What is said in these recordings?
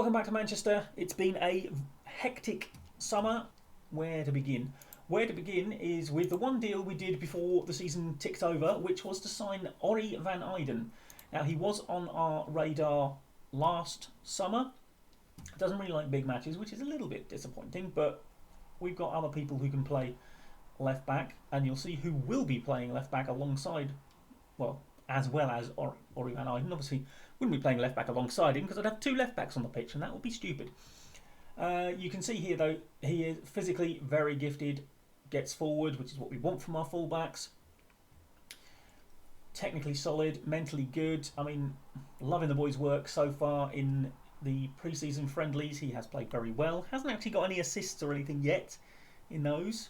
Welcome back to Manchester. It's been a hectic summer. Where to begin? Where to begin is with the one deal we did before the season ticked over, which was to sign Ori van Eyden. Now, he was on our radar last summer. Doesn't really like big matches, which is a little bit disappointing, but we've got other people who can play left back, and you'll see who will be playing left back alongside, well, as well as Ori van Eyden. Obviously, wouldn't be playing left back alongside him because I'd have two left backs on the pitch, and that would be stupid. You can see here, though, he is physically very gifted, gets forward, which is what we want from our fullbacks. Technically solid, mentally good. I mean, loving the boy's work so far in the pre-season friendlies. He has played very well. Hasn't actually got any assists or anything yet in those.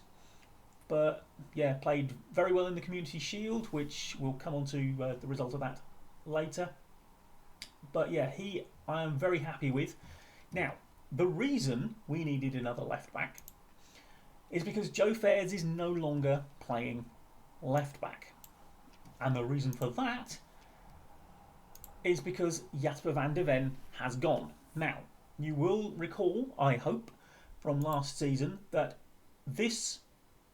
But, yeah, played very well in the Community Shield, which we'll come on to the result of that later. But, yeah, I am very happy with. Now, the reason we needed another left-back is because Joe Fares is no longer playing left-back. And the reason for that is because Jasper van der Ven has gone. Now, you will recall, I hope, from last season that this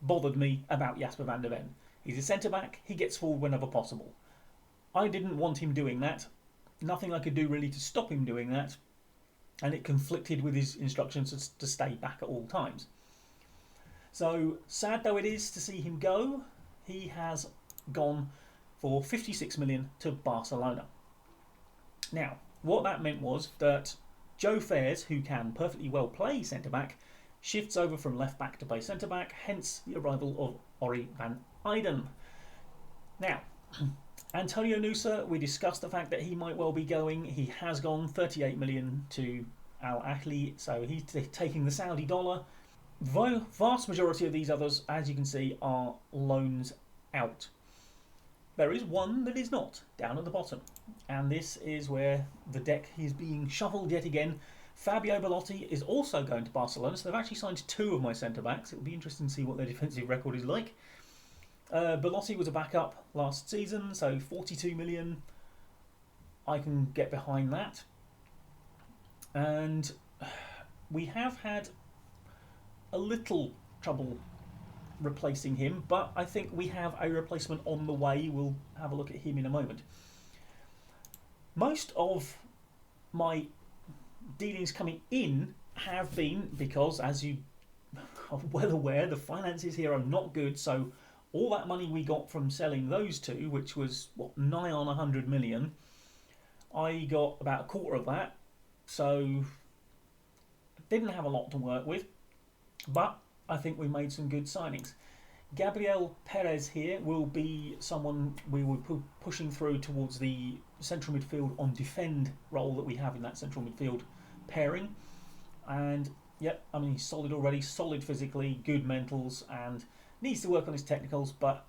bothered me about Jasper van der Ven. He's a centre-back, he gets forward whenever possible. I didn't want him doing that. Nothing I could do really to stop him doing that. And it conflicted with his instructions to stay back at all times. So, sad though it is to see him go, he has gone for 56 million to Barcelona. Now, what that meant was that Joe Fares, who can perfectly well play centre-back, shifts over from left-back to play centre-back, hence the arrival of Ori van Eyden. Now, Antonio Nusa, we discussed the fact that he might well be going. He has gone 38 million to Al Ahly, so he's taking the Saudi dollar. The vast majority of these others, as you can see, are loans out. There is one that is not, down at the bottom. And this is where the deck is being shuffled yet again. Fabio Belotti is also going to Barcelona, so they've actually signed two of my centre-backs. It'll be interesting to see what their defensive record is like. Belotti was a backup last season, so 42 million. I can get behind that. And we have had a little trouble replacing him, but I think we have a replacement on the way. We'll have a look at him in a moment. Most of my dealings coming in have been because, as you are well aware, the finances here are not good, so all that money we got from selling those two, which was nigh on 100 million, I got about a quarter of that, so didn't have a lot to work with, but I think we made some good signings. Gabriel Perez here will be someone we will be pushing through towards the central midfield on defend role that we have in that central midfield pairing. And yep, I mean, he's solid already, solid physically, good mentals, and needs to work on his technicals, but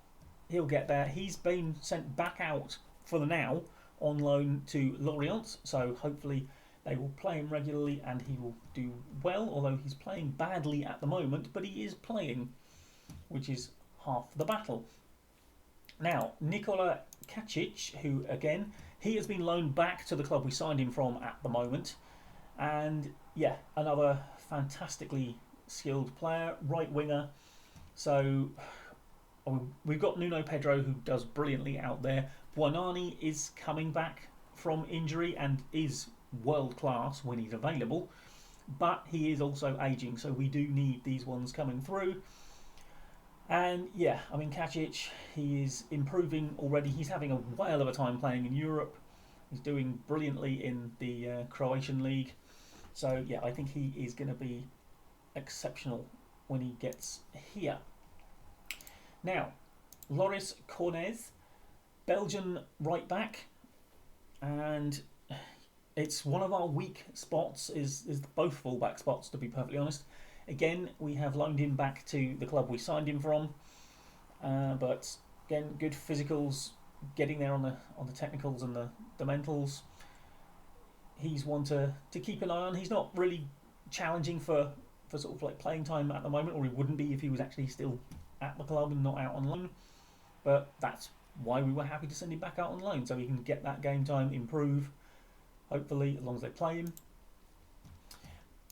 he'll get there. He's been sent back out for the now on loan to Lorient, so hopefully they will play him regularly and he will do well, although he's playing badly at the moment, but he is playing, which is half the battle. Now, Nikola Kacic, who again, he has been loaned back to the club we signed him from at the moment, and yeah, another fantastically skilled player, right winger. So we've got Nuno Pedro, who does brilliantly out there. Buonani is coming back from injury and is world class when he's available, but he is also aging, so we do need these ones coming through. And yeah, I mean, Kacic, he is improving already. He's having a whale of a time playing in Europe. He's doing brilliantly in the Croatian league. So yeah, I think he is going to be exceptional when he gets here. Now, Loris Cornez, Belgian right back, and it's one of our weak spots, is both full-back spots, to be perfectly honest. Again, we have loaned him back to the club we signed him from, but again, good physicals, getting there on the technicals and the mentals. He's one to keep an eye on. He's not really challenging for sort of like playing time at the moment, or he wouldn't be if he was actually still at the club and not out on loan. But that's why we were happy to send him back out on loan, so he can get that game time, improve, hopefully, as long as they play him.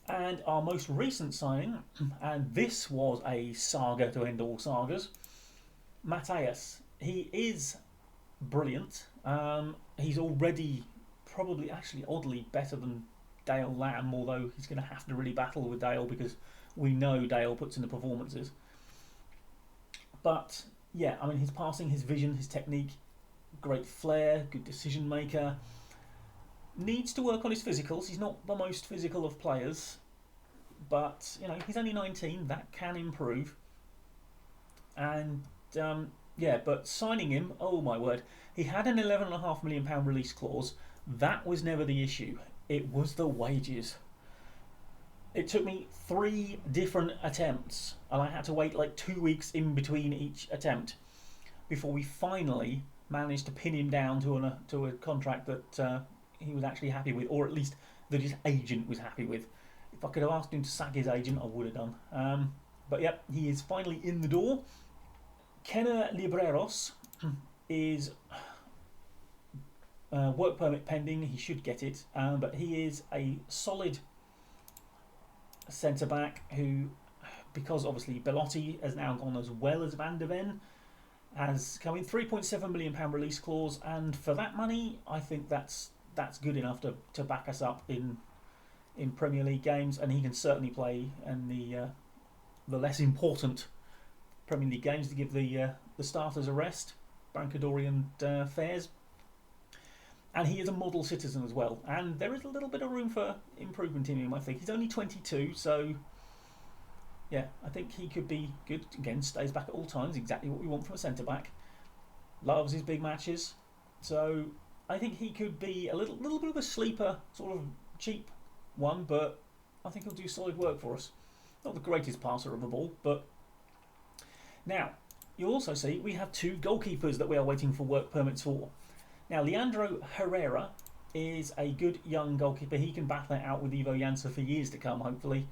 And our most recent signing, and this was a saga to end all sagas, Matthias. He is brilliant. He's already probably actually oddly better than Dale Lamb, although he's going to have to really battle with Dale because we know Dale puts in the performances. But yeah, I mean, his passing, his vision, his technique, great flair, good decision maker. Needs to work on his physicals. He's not the most physical of players, but you know he's only 19. That can improve. And yeah, but signing him, oh my word, he had an £11.5 million release clause. That was never the issue. It was the wages. It took me 3 different attempts, and I had to wait like 2 weeks in between each attempt before we finally managed to pin him down to a contract that he was actually happy with, or at least that his agent was happy with. If I could have asked him to sack his agent, I would have done. But yep, he is finally in the door. Kenner Libreros is work permit pending. He should get it, but he is a solid centre back who, because obviously Belotti has now gone as well as Van der Ven, has come in £3.7 million release clause, and for that money, I think that's good enough to back us up in Premier League games, and he can certainly play in the less important Premier League games to give the starters a rest, Brancadori and Fairs. And he is a model citizen as well, and there is a little bit of room for improvement in him, I think. He's only 22, so yeah, I think he could be good. Again, stays back at all times, exactly what we want from a centre-back. Loves his big matches, so I think he could be a little bit of a sleeper, sort of cheap one, but I think he'll do solid work for us. Not the greatest passer of the ball, but now you'll also see we have 2 goalkeepers that we are waiting for work permits for. Now, Leandro Herrera is a good young goalkeeper. He can battle it out with Ivo Jansa for years to come, hopefully,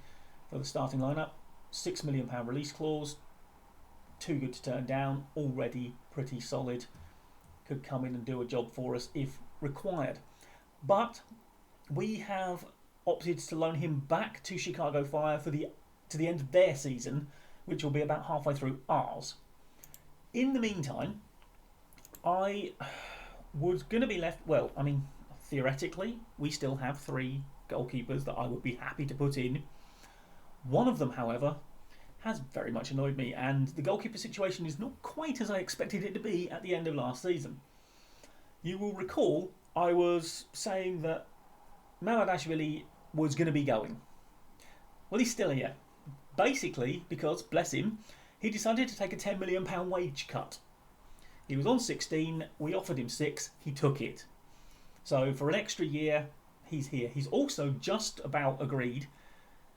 for the starting lineup. £6 million release clause. Too good to turn down. Already pretty solid. Could come in and do a job for us if required. But we have opted to loan him back to Chicago Fire to the end of their season, which will be about halfway through ours. In the meantime, I was going to be left. Well, I mean, theoretically, we still have 3 goalkeepers that I would be happy to put in. One of them, however, has very much annoyed me, and the goalkeeper situation is not quite as I expected it to be at the end of last season. You will recall I was saying that Mamadashvili was going to be going. Well, he's still here. Basically, because, bless him, he decided to take a £10 million wage cut. He was on 16, we offered him 6, he took it. So for an extra year, he's here. He's also just about agreed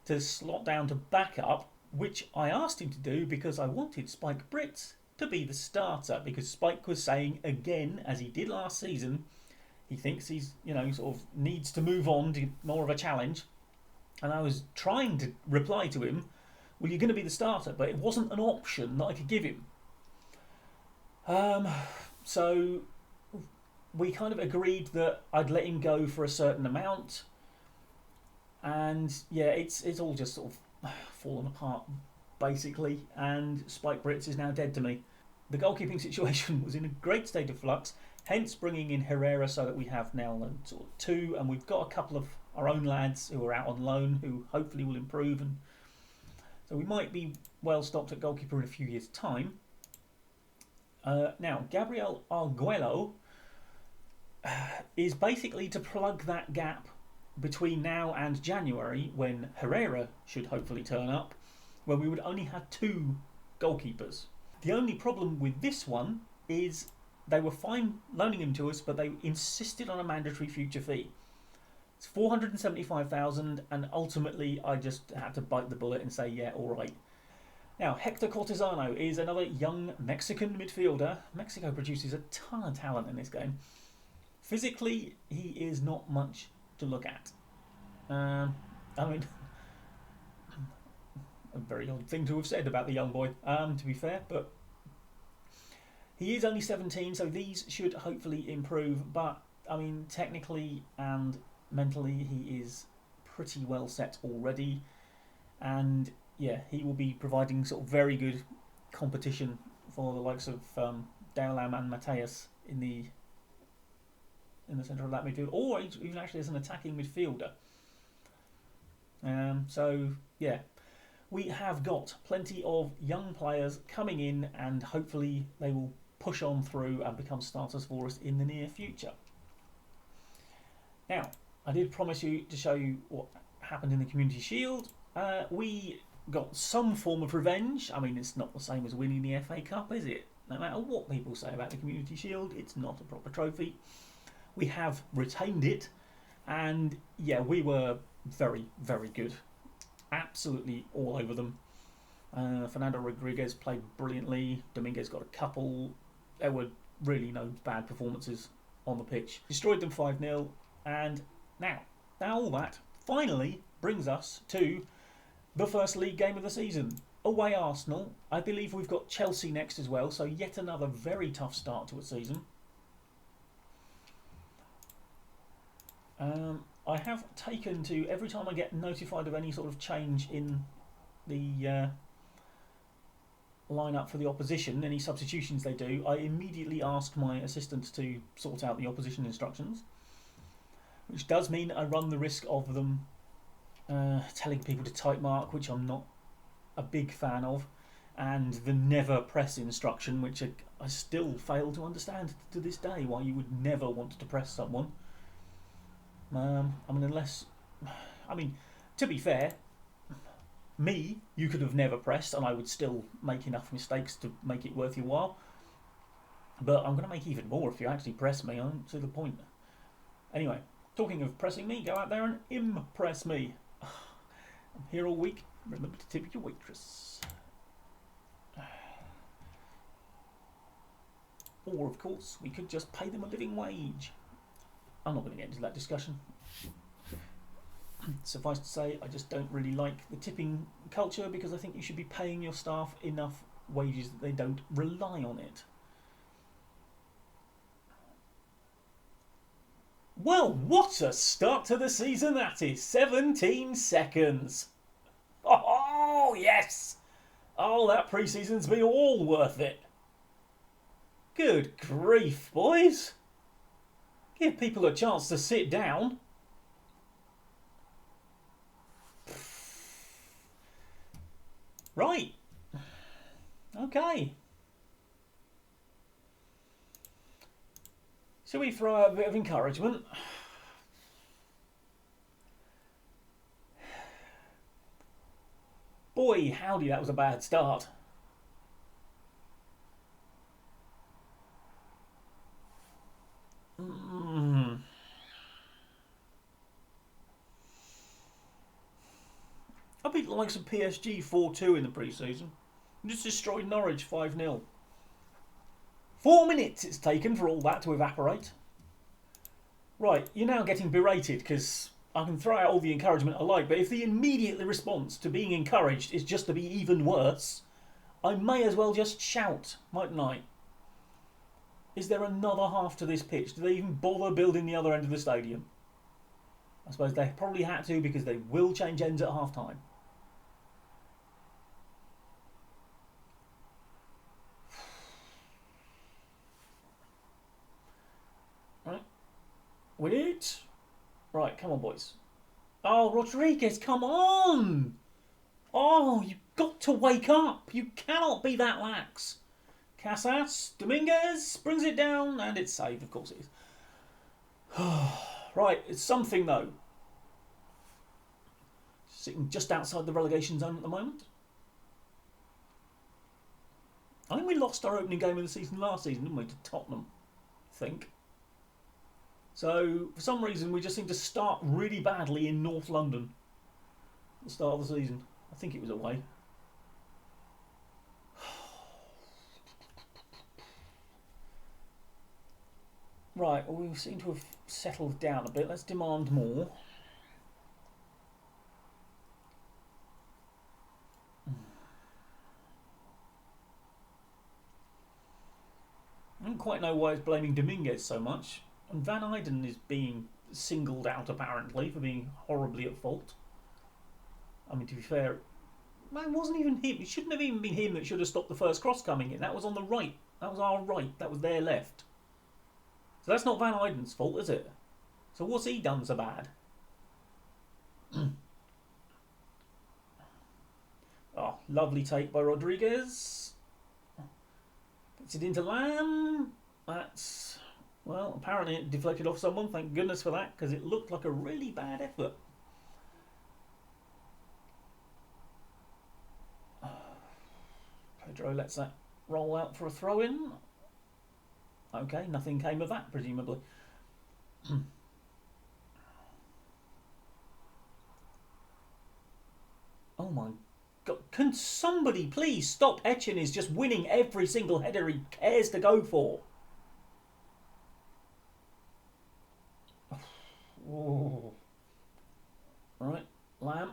to slot down to backup, which I asked him to do because I wanted Spike Britz to be the starter, because Spike was saying again, as he did last season, he thinks he's, sort of needs to move on to more of a challenge. And I was trying to reply to him, well, you're going to be the starter, but it wasn't an option that I could give him. So we kind of agreed that I'd let him go for a certain amount, and yeah, it's all just sort of fallen apart basically, and Spike Britz is now dead to me. The goalkeeping situation was in a great state of flux, hence bringing in Herrera so that we have now sort of 2, and we've got a couple of our own lads who are out on loan who hopefully will improve, and so we might be well stocked at goalkeeper in a few years' time. Now, Gabriel Arguello is basically to plug that gap between now and January, when Herrera should hopefully turn up, when we would only have 2 goalkeepers. The only problem with this one is they were fine loaning him to us, but they insisted on a mandatory future fee. It's $475,000, and ultimately I just had to bite the bullet and say, yeah, all right. Now, Hector Cortesano is another young Mexican midfielder. Mexico produces a ton of talent in this game. Physically, he is not much to look at. I mean, a very odd thing to have said about the young boy, to be fair, but he is only 17, so these should hopefully improve. But, I mean, technically and mentally, he is pretty well set already, and yeah, he will be providing sort of very good competition for the likes of Daulam and Mateus in the centre of that midfield, or even actually as an attacking midfielder. So yeah, we have got plenty of young players coming in, and hopefully they will push on through and become starters for us in the near future. Now, I did promise you to show you what happened in the Community Shield. We got some form of revenge. I mean, it's not the same as winning the FA Cup, is it? No matter what people say about the Community Shield, it's not a proper trophy. We have retained it, and yeah, we were very, very good. Absolutely all over them. Fernando Rodriguez played brilliantly. Dominguez got a couple. There were really no bad performances on the pitch. Destroyed them 5-0, and now all that finally brings us to the first league game of the season. Away Arsenal. I believe we've got Chelsea next as well, so yet another very tough start to a season. I have taken to, every time I get notified of any sort of change in the lineup for the opposition, any substitutions they do, I immediately ask my assistant to sort out the opposition instructions, which does mean I run the risk of them telling people to type mark, which I'm not a big fan of, and the never press instruction, which I still fail to understand to this day, why you would never want to press someone. I mean, to be fair, you could have never pressed and I would still make enough mistakes to make it worth your while. But I'm going to make even more if you actually press me. I don't see the point. Anyway, talking of pressing me, go out there and impress me. I'm here all week. Remember to tip your waitress. Or, of course, we could just pay them a living wage. I'm not going to get into that discussion. Suffice to say, I just don't really like the tipping culture, because I think you should be paying your staff enough wages that they don't rely on it. Well, what a start to the season that is. 17 seconds. Oh, yes. Oh, that pre-season's been all worth it. Good grief, boys. Give people a chance to sit down. Right. Okay. Shall we throw out a bit of encouragement? Boy, howdy, that was a bad start. I beat the likes of PSG 4-2 in the pre-season. Just destroyed Norwich 5-0. 4 minutes it's taken for all that to evaporate. Right, you're now getting berated because I can throw out all the encouragement I like, but if the immediate response to being encouraged is just to be even worse, I may as well just shout, mightn't I? Is there another half to this pitch? Do they even bother building the other end of the stadium? I suppose they probably had to, because they will change ends at half time. Right. Win it. Right, come on, boys. Oh, Rodriguez, come on! Oh, you've got to wake up. You cannot be that lax. Casas, Dominguez brings it down, and it's saved, of course it is. Right, it's something though. Sitting just outside the relegation zone at the moment. I think we lost our opening game of the season last season, didn't we, to Tottenham, I think. So, for some reason, we just seem to start really badly in North London at the start of the season. I think it was away. Right, well, we seem to have settled down a bit. Let's demand more. I don't quite know why it's blaming Dominguez so much. And Van Eyden is being singled out apparently for being horribly at fault. I mean, to be fair, it wasn't even him. It shouldn't have even been him that should have stopped the first cross coming in. That was on the right. That was our right. That was their left. So that's not Van Eyden's fault, is it? So what's he done so bad? Oh, lovely take by Rodriguez. Gets it into Lamb. That's, well, apparently it deflected off someone. Thank goodness for that, because it looked like a really bad effort. Pedro lets that roll out for a throw-in. Okay, nothing came of that, presumably. Oh my God. Can somebody please stop Echenez just winning every single header he cares to go for? Oh. Right, Lamb.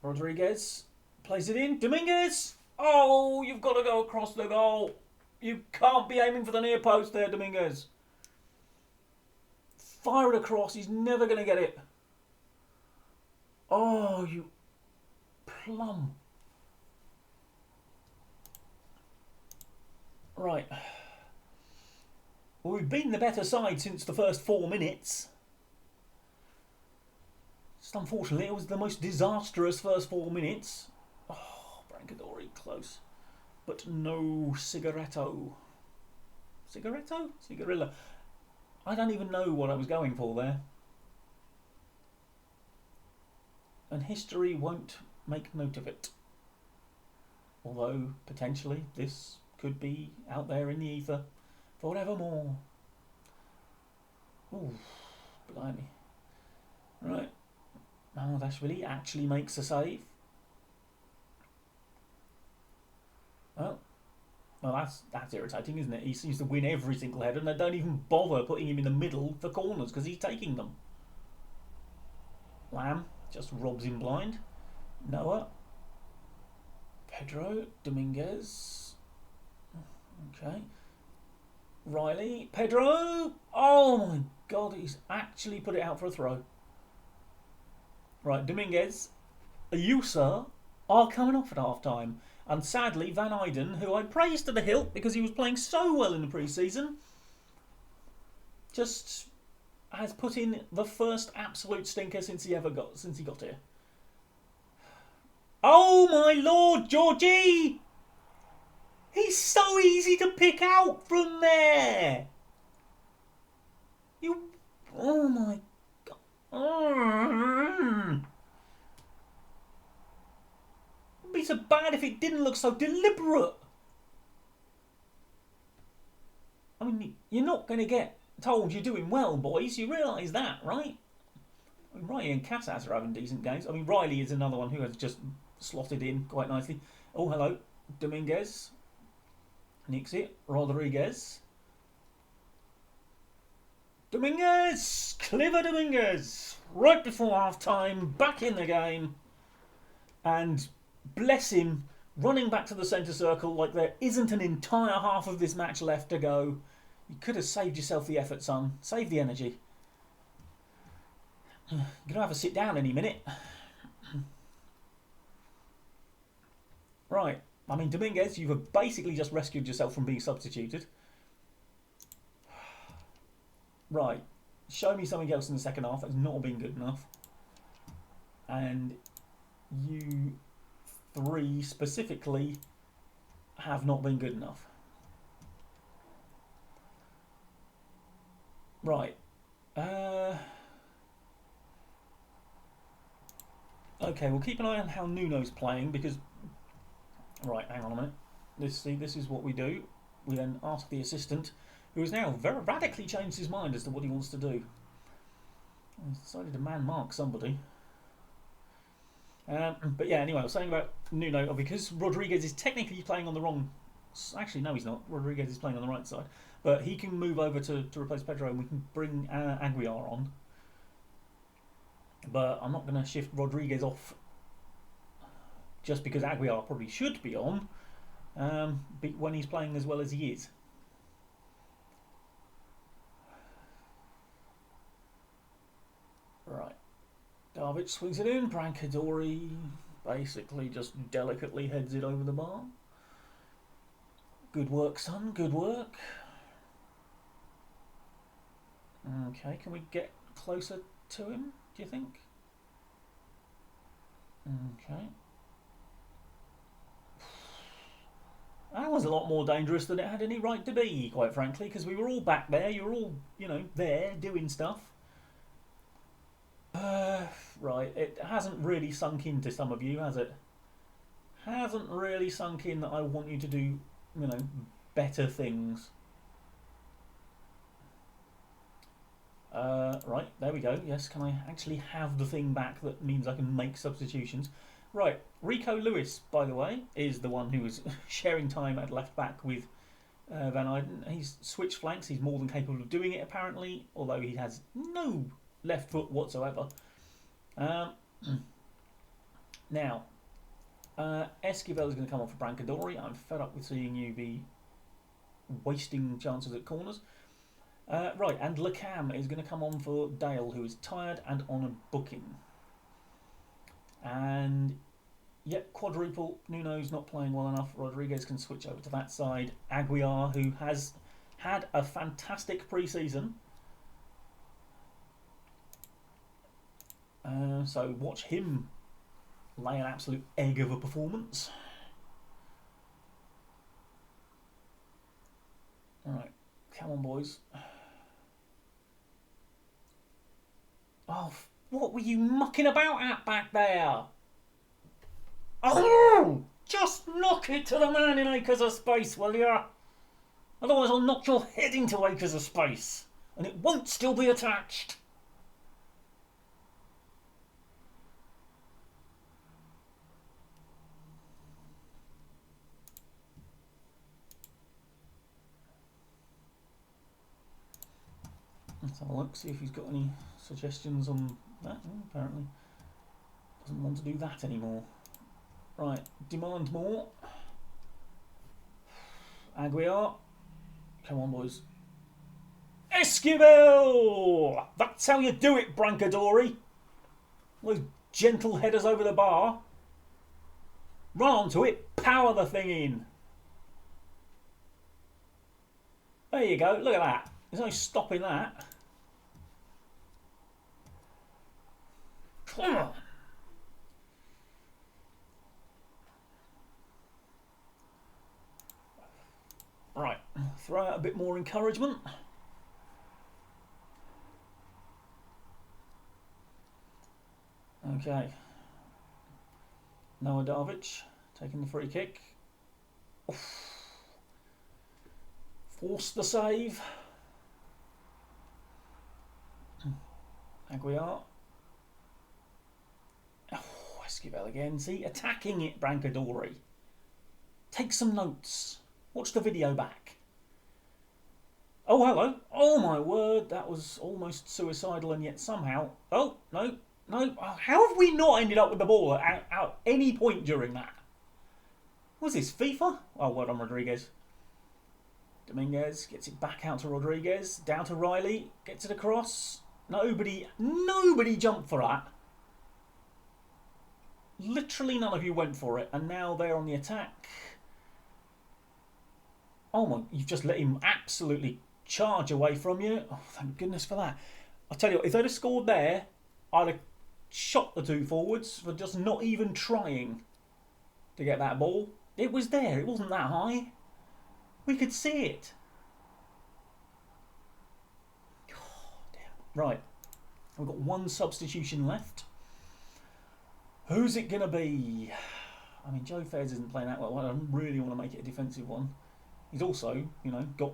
Rodriguez plays it in. Dominguez! Oh, you've got to go across the goal. You can't be aiming for the near post there, Dominguez. Fire it across. He's never going to get it. Oh, you plum. Right. Well, we've been the better side since the first 4 minutes. Just unfortunately, it was the most disastrous first 4 minutes. Oh, Brancadori close. But no Cigaretto. Cigaretto? Cigarilla. I don't even know what I was going for there. And history won't make note of it. Although, potentially, this could be out there in the ether forevermore. Ooh, blimey. Right. Mamardashvili actually makes a save. Well, that's irritating, isn't it? He seems to win every single header and they don't even bother putting him in the middle for corners because he's taking them. Lamb just robs him blind. Noah. Pedro. Dominguez. Okay. Riley. Pedro. Oh my God, he's actually put it out for a throw. Right, Dominguez. You, sir, are coming off at half time. And sadly, Van Eyden, who I praised to the hilt because he was playing so well in the pre-season, just has put in the first absolute stinker since he got here. Oh my Lord, Georgie! He's so easy to pick out from there. Oh my God. It'd be so bad if it didn't look so deliberate. I mean, you're not going to get told you're doing well, boys. You realise that, right? I mean, Riley and Casas are having decent games. I mean, Riley is another one who has just slotted in quite nicely. Oh, hello. Dominguez. Nicks it. Rodriguez. Dominguez! Clever Dominguez! Right before half-time, back in the game. And bless him, running back to the centre circle like there isn't an entire half of this match left to go. You could have saved yourself the effort, son. Save the energy. You're going to have a sit down any minute. Right. I mean, Dominguez, you've basically just rescued yourself from being substituted. Right. Show me something else in the second half. That's not been good enough. And you three specifically have not been good enough. Right. Okay, we'll keep an eye on how Nuno's playing because... Right, hang on a minute. This is what we do. We then ask the assistant, who has now very radically changed his mind as to what he wants to do. He's decided to man-mark somebody. But yeah, anyway, I was saying about Nuno, because Rodriguez is technically playing on the wrong... Actually, no, he's not. Rodriguez is playing on the right side. But he can move over to replace Pedro and we can bring Aguiar on. But I'm not going to shift Rodriguez off just because Aguiar probably should be on when he's playing as well as he is. Darvic swings it in. Brancadori basically just delicately heads it over the bar. Good work, son. Good work. Okay, can we get closer to him, do you think? Okay. That was a lot more dangerous than it had any right to be, quite frankly, because we were all back there. You were all, there doing stuff. Right, it hasn't really sunk into some of you, has it? Hasn't really sunk in that I want you to do, better things. Right, there we go. Yes, can I actually have the thing back that means I can make substitutions? Right, Rico Lewis, by the way, is the one who was sharing time at left back with Van Eyden. He's switched flanks. He's more than capable of doing it, apparently, although he has no left foot whatsoever. Now, Esquivel is going to come on for Brancadori. I'm fed up with seeing you be wasting chances at corners. Right, and Lecam is going to come on for Dale, who is tired and on a booking. And, yep, quadruple. Nuno's not playing well enough. Rodriguez can switch over to that side. Aguiar, who has had a fantastic pre-season. So watch him lay an absolute egg of a performance. Alright, come on, boys. Oh, what were you mucking about at back there? Oh! Just knock it to the man in acres of space, will ya? Otherwise I'll knock your head into acres of space, and it won't still be attached. Let's have a look, see if he's got any suggestions on that. Apparently doesn't want to do that anymore. Right, demand more. Aguiar. Come on, boys. Esquivel! That's how you do it, Brancadori. Those gentle headers over the bar. Run onto it, power the thing in. There you go, look at that. There's no stopping that. Come on. Right, throw out a bit more encouragement. Okay. Noah Darvic taking the free kick. Oof. Forced the save. Aguiar. Oh, Esquivel again. See, attacking it, Brancadori. Take some notes. Watch the video back. Oh, hello. Oh, my word. That was almost suicidal, and yet somehow... Oh, no. No. How have we not ended up with the ball at any point during that? Was this FIFA? Oh, well done, Rodriguez. Dominguez gets it back out to Rodriguez. Down to Riley. Gets it across. Nobody jumped for that. Literally none of you went for it. And now they're on the attack. Oh my, you've just let him absolutely charge away from you. Oh, thank goodness for that. I'll tell you what, if they'd have scored there, I'd have shot the two forwards for just not even trying to get that ball. It was there. It wasn't that high. We could see it. Oh, dear. Right. We've got one substitution left. Who's it going to be? I mean, Joe Fairs isn't playing that well. I don't really want to make it a defensive one. He's also, got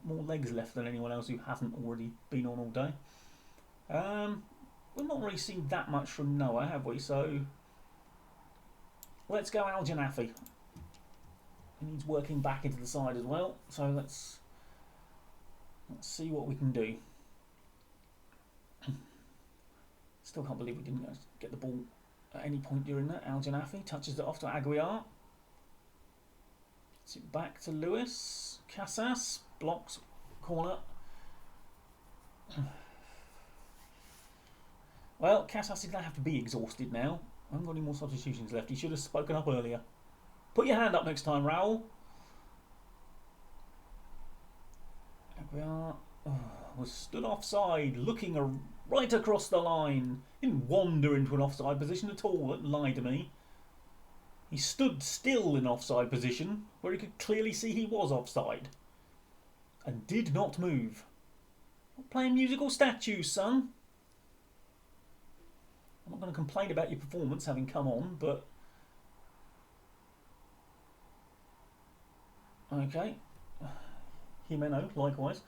more legs left than anyone else who hasn't already been on all day. We've not really seen that much from Noah, have we? So let's go Al Janafi. He needs working back into the side as well. So let's see what we can do. Still can't believe we didn't get the ball at any point during that. Al Janafi touches it off to Aguiar. Gets it back to Lewis. Casas blocks corner. Well, Casas is going to have to be exhausted now. I haven't got any more substitutions left. He should have spoken up earlier. Put your hand up next time, Raul. There we are. Oh, was stood offside, looking right across the line. Didn't wander into an offside position at all. Don't lie to me. He stood still in offside position, where he could clearly see he was offside, and did not move. Not playing musical statues, son. I'm not going to complain about your performance having come on, but okay. Jimeno, likewise.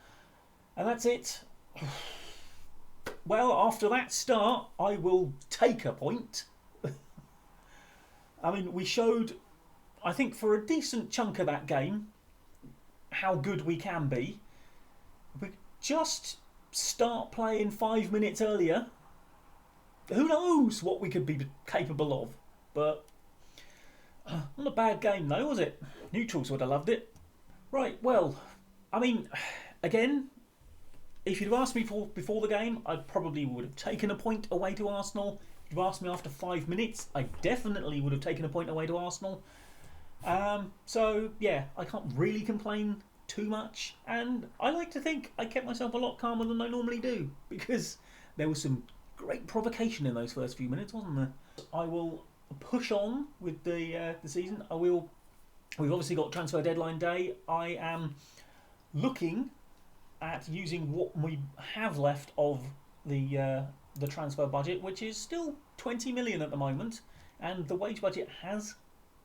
And that's it. Well, after that start, I will take a point. I mean, we showed, I think, for a decent chunk of that game, how good we can be. We just start playing 5 minutes earlier. Who knows what we could be capable of. But not a bad game though, was it? Neutrals would have loved it. Right, well, I mean, again, if you'd have asked me before the game, I probably would have taken a point away to Arsenal. If you'd asked me after 5 minutes, I definitely would have taken a point away to Arsenal. So, yeah, I can't really complain too much. And I like to think I kept myself a lot calmer than I normally do, because there was some great provocation in those first few minutes, wasn't there? I will push on with the season. We've obviously got transfer deadline day. I am looking at using what we have left of the transfer budget, which is still 20 million at the moment, and the wage budget has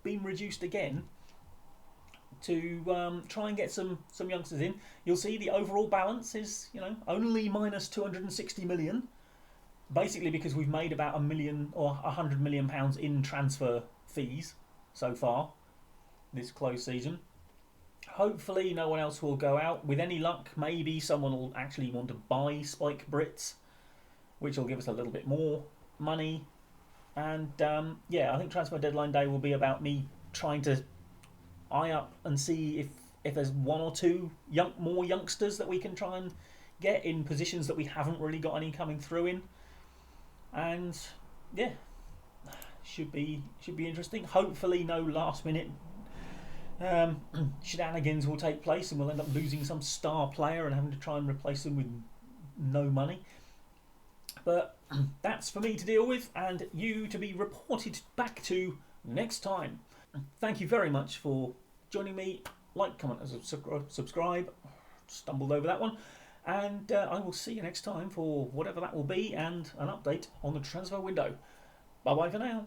been reduced again to try and get some youngsters in. You'll see the overall balance is only minus 260 million, basically because we've made about £1 million or £100 million in transfer fees so far this close season. Hopefully no one else will go out. With any luck, maybe someone will actually want to buy Spike Brits, which will give us a little bit more money. And yeah, I think transfer deadline day will be about me trying to eye up and see if there's one or two more youngsters that we can try and get in positions that we haven't really got any coming through in. And yeah, should be interesting. Hopefully no last minute shenanigans will take place and we'll end up losing some star player and having to try and replace them with no money. But that's for me to deal with and you to be reported back to next time. Thank you very much for joining me. Like, comment and subscribe. Stumbled over that one. And I will see you next time for whatever that will be and an update on the transfer window. Bye bye for now.